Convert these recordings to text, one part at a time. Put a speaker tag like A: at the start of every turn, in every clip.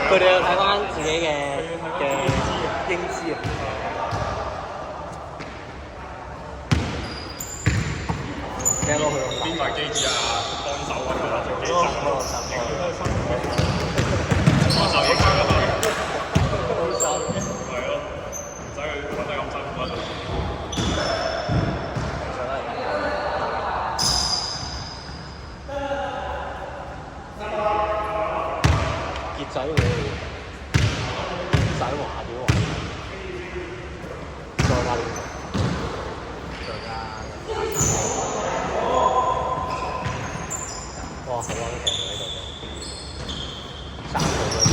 A: 佢哋要睇翻自己嘅英姿啊！聽到佢
B: 邊塊機子啊？幫手啊！幫手影相啊！係咯，唔使去揾得咁辛苦啊！
A: 傑仔喎，仔華啲喎，再加哇！好安靜喺度嘅，3個嗰啲。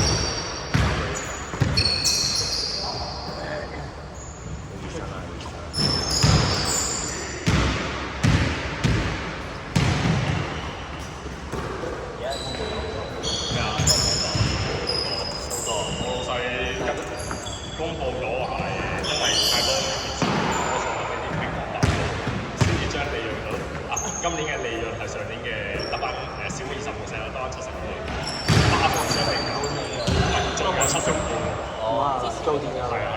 B: 公佈咗話係因為太多業績，我從我哋啲平台先至將利潤率今年嘅利潤係上年嘅得翻少過20%，得翻70%，巴放上嚟搞仲有70%。
A: 哦，租電啊！
B: 係啊，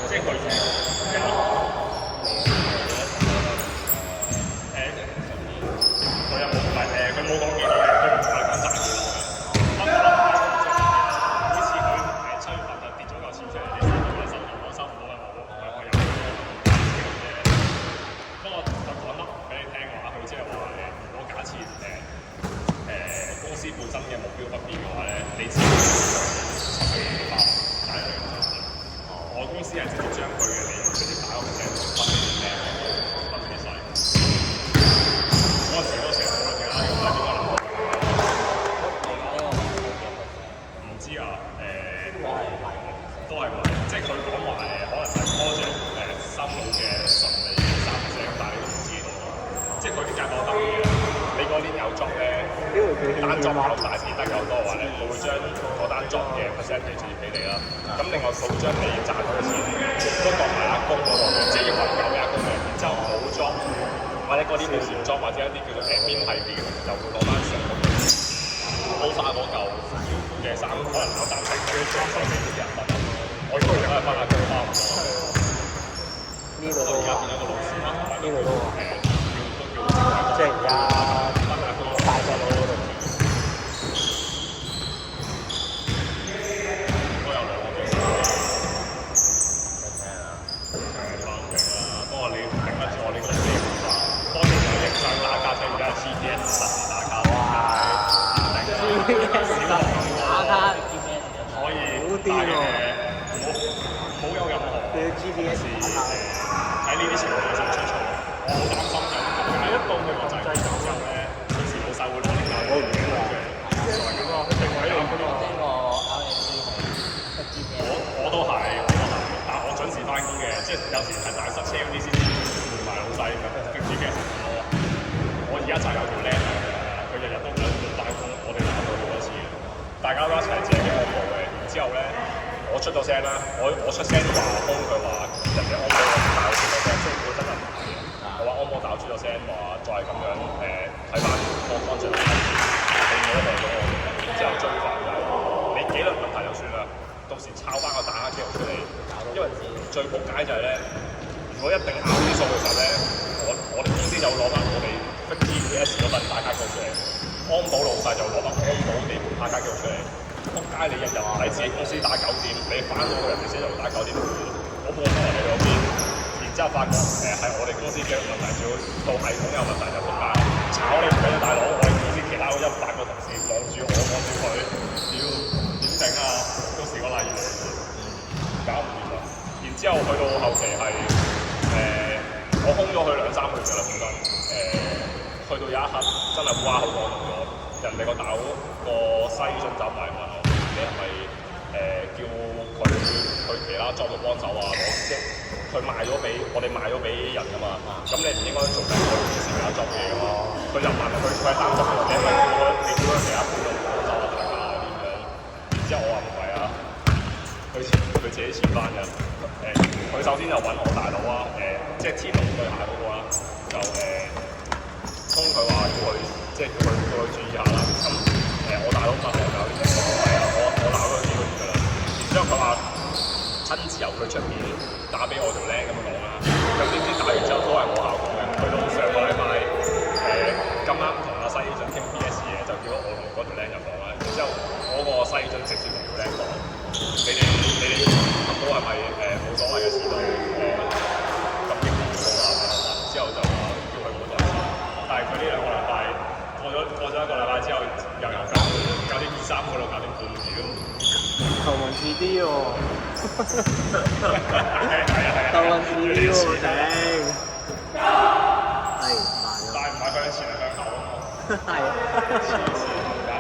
B: 即係佢佢又冇佢冇講幾多嘅，佢唔係講賺幾多嘅。公司本身嘅目標不變嘅話咧，你自己7%打入嚟咁就我公司係直接將佢嘅利潤直接打個%分俾晒。嗰時都成日討論嘅啦，咁但係點解唔知啊？都係話，即係佢講話可能係 project 收到嘅順利3%，但係你都唔知道，即係佢啲計劃得意嘅。你嗰年有 job 咧，單 job 夠大片得夠多嘅話咧，佢會將嗰單 job 嘅 percentage 俾你啦。咁另外佢會將你賺到嘅錢都當埋阿公嗰度嘅，即係要揾夠嘅阿公嘅。然之後冇 job 或者嗰啲叫小 job 或者一啲叫做 admin 系列，又會攞翻成高翻嗰嚿嘅3可能有暫時嘅裝修俾啲人分。我應該而家係分阿公包唔多。
A: 呢個都
B: 而家變咗個老師啦，
A: 呢個都即係而家大隻佬嗰度。
B: 都有2個機師。不過你頂得住我呢個機會吧？當年有影相打卡，即係而家係 GTS 實時打卡。哇！GTS 打卡可以好癲喎！冇有任何GPS 喺呢啲情況下出錯，我好擔心就係一到佢個掣之後咧，隨時老細會攞嚟教我唔明啊！就係咁咯，定位咯。我都係，但係我準時翻工嘅，即係有時係大塞車嗰啲先換埋老細咁，跟住嘅我而家就係有條靚嘅，佢日日都兩點翻工，我哋鬧過好多次嘅，大家都一齊自己安保嘅，然之後咧。我出咗聲啦，我出聲話幫佢話人哋安保，但係我出咗聲，即係佢真係唔係。我話安保，但我出咗聲話再係咁樣睇翻個方向，係我到時抄翻個打卡記錄出嚟，因為最仆街就係咧，如果一定拗啲數嘅時候咧，我哋公司就會攞翻我哋 GPS 嗰份打卡記錄出嚟，安保老細就攞翻安保地盤打卡記錄出嚟。仆街你日日喺自己公司打9點，你翻到人哋先又打9點，我冇可能你嗰邊，然之後發覺係我哋公司嘅問題，仲要到系統有問題就仆街，炒你唔俾大佬，我哋公司其他嗰100個同事望住我望住佢，屌點頂啊！到時個例如搞唔掂啦。然之後去到後期係我空咗佢2-3個月㗎啦，本身去到有一刻真係哇好講唔過，人哋個大佬個西進走埋問我，你係咪叫佢去其他 job 度幫手啊？攞即係佢賣咗俾我哋賣咗俾人㗎嘛，咁你唔應該做緊我哋公司其他 job 嘢㗎嘛？佢就問佢係擔心你係咪你叫佢其他鋪度幫手啊？大家點樣？然之後我話唔係啊，佢自己簽翻嘅。佢首先就揾我大佬啊，即係天龍對下嗰個啦，就通佢話要去，即係叫佢注意下啦。咁我大佬問我搞啲咩？係啊，我鬧咗幾個月㗎啦。然之後佢話親自由佢出面打俾我條僆咁樣講啦。咁點知打完之後都係冇效果嘅。去到上個禮拜咁啱同阿西進傾 PS 嘢，就叫咗我同嗰條僆就講啦。然之後嗰個西進直接同條僆講：你哋都係咪冇所謂嘅事都咁激動到啊？之後就話叫佢唔好再試。但係佢呢2個禮拜過咗1個禮拜之後，又搞啲2-3個度搞啲半屌。
C: 頭文字 D 喎。
B: 係。
C: 頭文字 D 喎，頂。係慢咗。
B: 但係唔係向前係向後啊嘛。
C: 係。
B: 黐線㗎，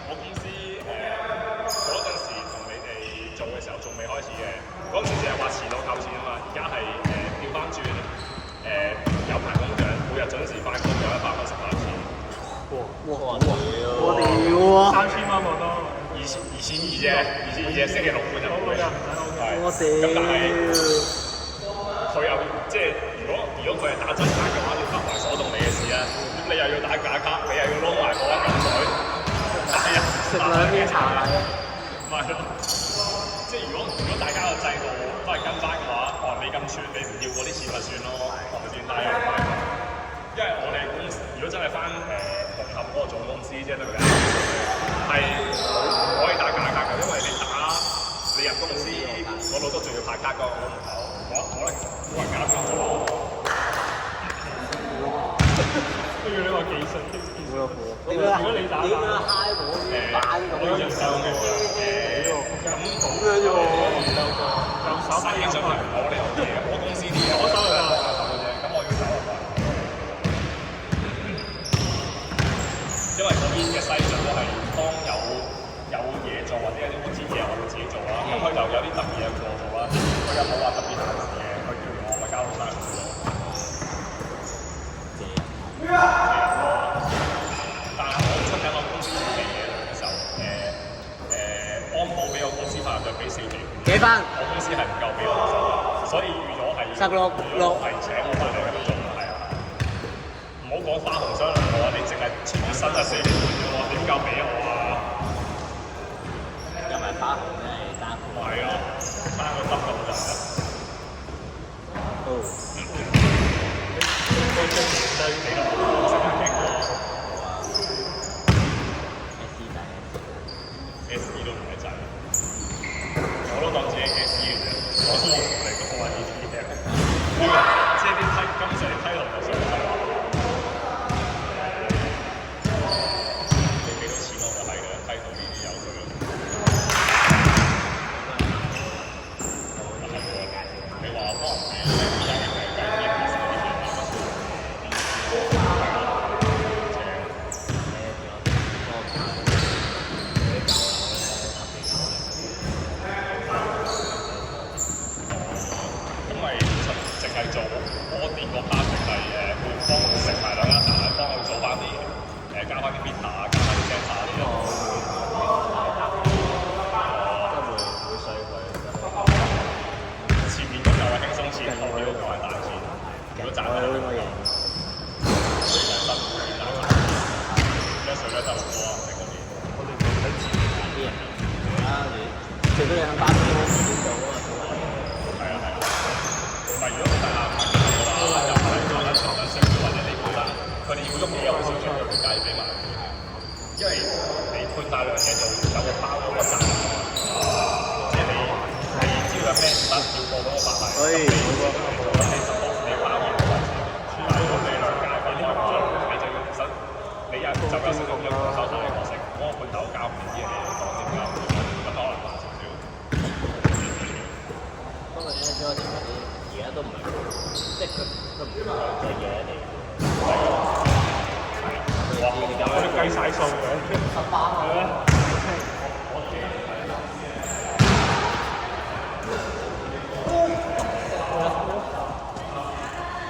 B: 我公司嗰陣時同你哋做嘅時候仲未開始嘅，嗰陣時淨係話遲到扣錢啊嘛，而家係調翻轉有排工獎，每日準時翻工有118錢。
C: 我屌啊
B: ！3000蚊我都2200啫，2200星期6半就會。
C: 我屌！
B: 咁但係佢又即係如果佢係打真卡嘅話，要不為所動你嘅事啊。咁你又要打假卡，你又要撈埋嗰一嚿水，
C: 食2邊茶禮啊！
B: 唔係咯，即係如果大家個制度都係跟翻嘅話，你咁串，你唔要嗰啲錢咪算咯，係咪先？但係又唔係，因為我哋公司如果真係翻紅磡嗰個總公司啫，對唔對？係唔可以打假卡嘅，因為你入公司嗰度都仲要派卡㗎，我都唔投，可能冇人搞咁做。都要呢個技術。如果你打點啊嗨我我人手嘅咁樣啫喎，西進係唔好呢樣嘢，我公司啲嘢我收佢啦，咁我要走啊。因為嗰邊嘅西進都係當有嘢做或者有啲我知嘢，我會自己做啦。咁佢就有啲特別嘢做啦，佢又冇話特別難事嘅，佢叫完我咪交到晒佢咯。但係我出緊我公司嘅嘢嘅時候，安保俾我公司法律俾4期
C: 幾分？
B: 我公司係唔夠俾我手，所以預咗係係請我翻嚟咁做係啊。唔好講花紅雙糧我，你淨係全身係4期半啫喎，點夠俾我啊？
C: 因為花紅真係單款。
B: 係啊，單個得咁就得。都中意低幾多我識得傾過。S 都唔係真，我都當自己 S 嘅啫，我都冇嚟過話呢啲嘢。即係啲金石梯同我上梯話，你俾到錢我就係㗎啦，梯度呢啲有佢咯。你話可能
C: 最多你肯打波先做啊嘛。
B: 係啊係啊，唔係如果佢大廈唔係嘅話，又唔係講得長得少，或者你覺得佢哋要喐嘢有少少，佢介意俾埋，因為你配大量嘢做，有個包嗰個責任，即係你知道有咩唔得，要過嗰個法例，你實到你包嘢嘅位置，但係如果你兩間嗰啲唔做，你就要本身你又就有少少咁樣收曬嘅角色，嗰個判頭交唔啲嘢講點交，咁可能慢少少。
C: 不過咧，張嗰啲而家都唔係，即係佢唔係嘅嘢嚟。
B: 哇！我哋計晒數嘅。
C: 18啊！